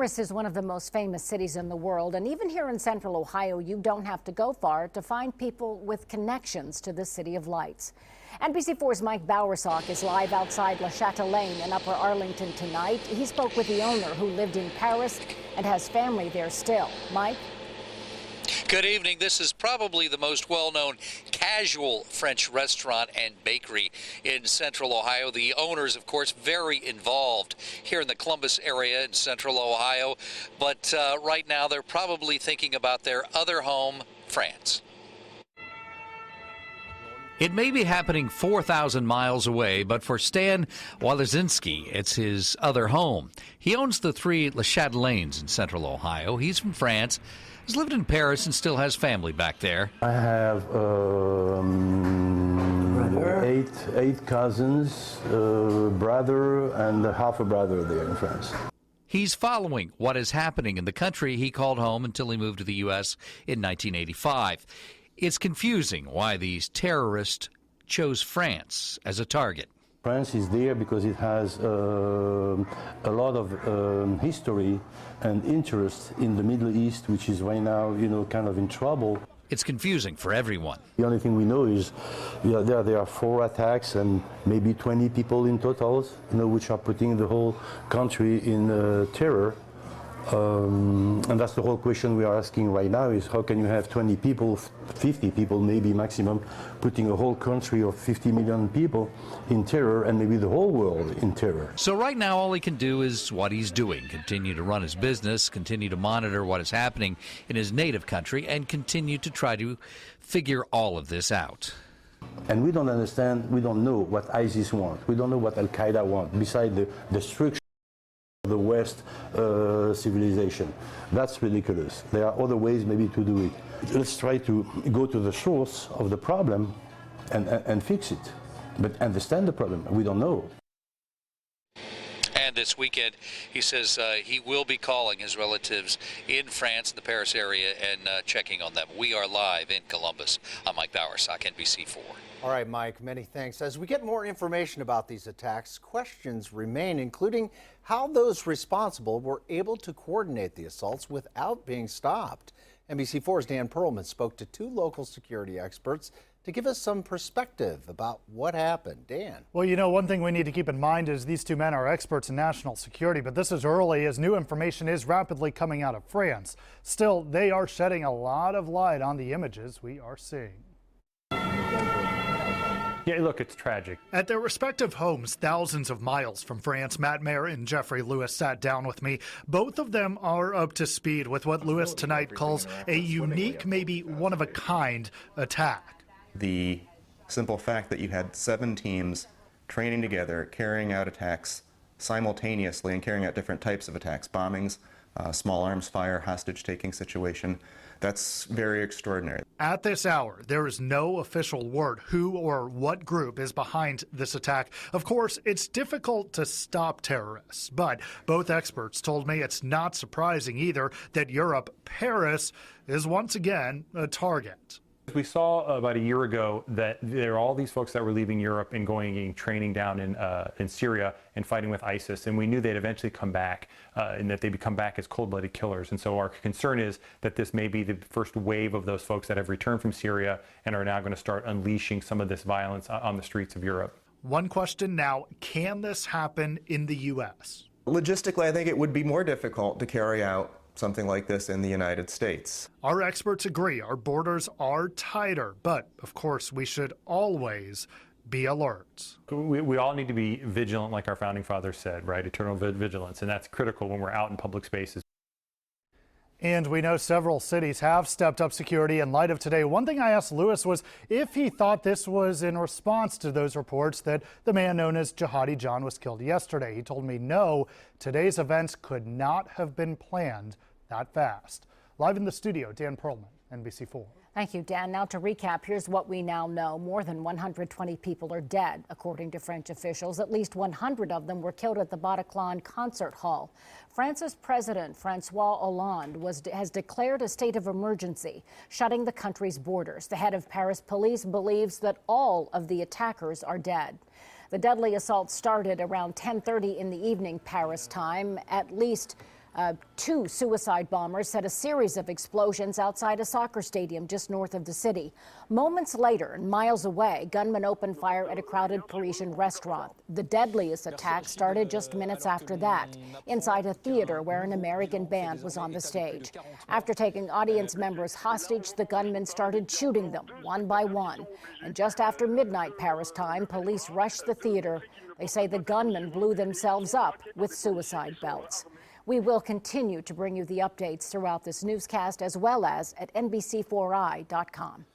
Paris is one of the most famous cities in the world, and even here in central Ohio, you don't have to go far to find people with connections to the City of Lights. NBC4's Mike Bowersock is live outside La Chatelaine in Upper Arlington tonight. He spoke with the owner who lived in Paris and has family there still. Mike? Good evening. This is probably the most well-known casual French restaurant and bakery in central Ohio. The owners, of course, very involved here in the Columbus area in central Ohio. But right now, they're probably thinking about their other home, France. It may be happening 4,000 miles away, but for Stan Wielezynski, it's his other home. He owns the 3 La Chatelaines in central Ohio. He's from France. He's lived in Paris and still has family back there. I have eight cousins, brother, and half a brother there in France. He's following what is happening in the country he called home until he moved to the U.S. in 1985. It's confusing why these terrorists chose France as a target. France is there because it has a lot of history and interest in the Middle East, which is right now, kind of in trouble. It's confusing for everyone. The only thing we know is there are 4 attacks and maybe 20 people in total, which are putting the whole country in terror. And that's the whole question we are asking right now is how can you have 20 people, 50 people maybe maximum, putting a whole country of 50 million people in terror and maybe the whole world in terror. So right now all he can do is what he's doing, continue to run his business, continue to monitor what is happening in his native country, and continue to try to figure all of this out. And we don't understand, we don't know what ISIS wants, we don't know what Al-Qaeda wants, besides the destruction of the West civilization. That's ridiculous. There are other ways maybe to do it. Let's try to go to the source of the problem and fix it. But understand the problem. We don't know. And this weekend, he says he will be calling his relatives in France, the Paris area, and checking on them. We are live in Columbus. I'm Mike Bowersock, NBC4. All right, Mike, many thanks. As we get more information about these attacks, questions remain, including how those responsible were able to coordinate the assaults without being stopped. NBC4's Dan Perlman spoke to 2 local security experts to give us some perspective about what happened. Dan. Well, one thing we need to keep in mind is these 2 men are experts in national security, but this is early as new information is rapidly coming out of France. Still, they are shedding a lot of light on the images we are seeing. Yeah, look, it's tragic. At their respective homes, thousands of miles from France, Matt Mayer and Jeffrey Lewis sat down with me. Both of them are up to speed with what Lewis tonight calls a unique, maybe one-of-a-kind attack. The simple fact that you had 7 teams training together, carrying out attacks simultaneously and carrying out different types of attacks, bombings, small arms fire, hostage-taking situation. That's very extraordinary. At this hour, there is no official word who or what group is behind this attack. Of course, it's difficult to stop terrorists, but both experts told me it's not surprising either that Europe, Paris, is once again a target. We saw about a year ago that there are all these folks that were leaving Europe and going and training down in Syria and fighting with ISIS, and we knew they'd eventually come back and that they'd come back as cold-blooded killers. And so our concern is that this may be the first wave of those folks that have returned from Syria and are now going to start unleashing some of this violence on the streets of Europe. One question now, can this happen in the U.S.? Logistically, I think it would be more difficult to carry out something like this in the United States. Our experts agree our borders are tighter, but of course we should always be alert. We all need to be vigilant, like our founding fathers said, right? Eternal vigilance, and that's critical when we're out in public spaces. And we know several cities have stepped up security in light of today. One thing I asked Lewis was if he thought this was in response to those reports that the man known as Jihadi John was killed yesterday. He told me no, today's events could not have been planned that fast. Live in the studio, Dan Perlman, NBC4. Thank you, Dan. Now to recap, here's what we now know. More than 120 people are dead, according to French officials. At least 100 of them were killed at the Bataclan concert hall. France's president, Francois Hollande, has declared a state of emergency, shutting the country's borders. The head of Paris police believes that all of the attackers are dead. The deadly assault started around 10:30 in the evening Paris time. At least Two suicide bombers set a series of explosions outside a soccer stadium just north of the city. Moments later, and miles away, gunmen opened fire at a crowded Parisian restaurant. The deadliest attack started just minutes after that, inside a theater where an American band was on the stage. After taking audience members hostage, the gunmen started shooting them one by one. And just after midnight Paris time, police rushed the theater. They say the gunmen blew themselves up with suicide belts. We will continue to bring you the updates throughout this newscast as well as at NBC4i.com.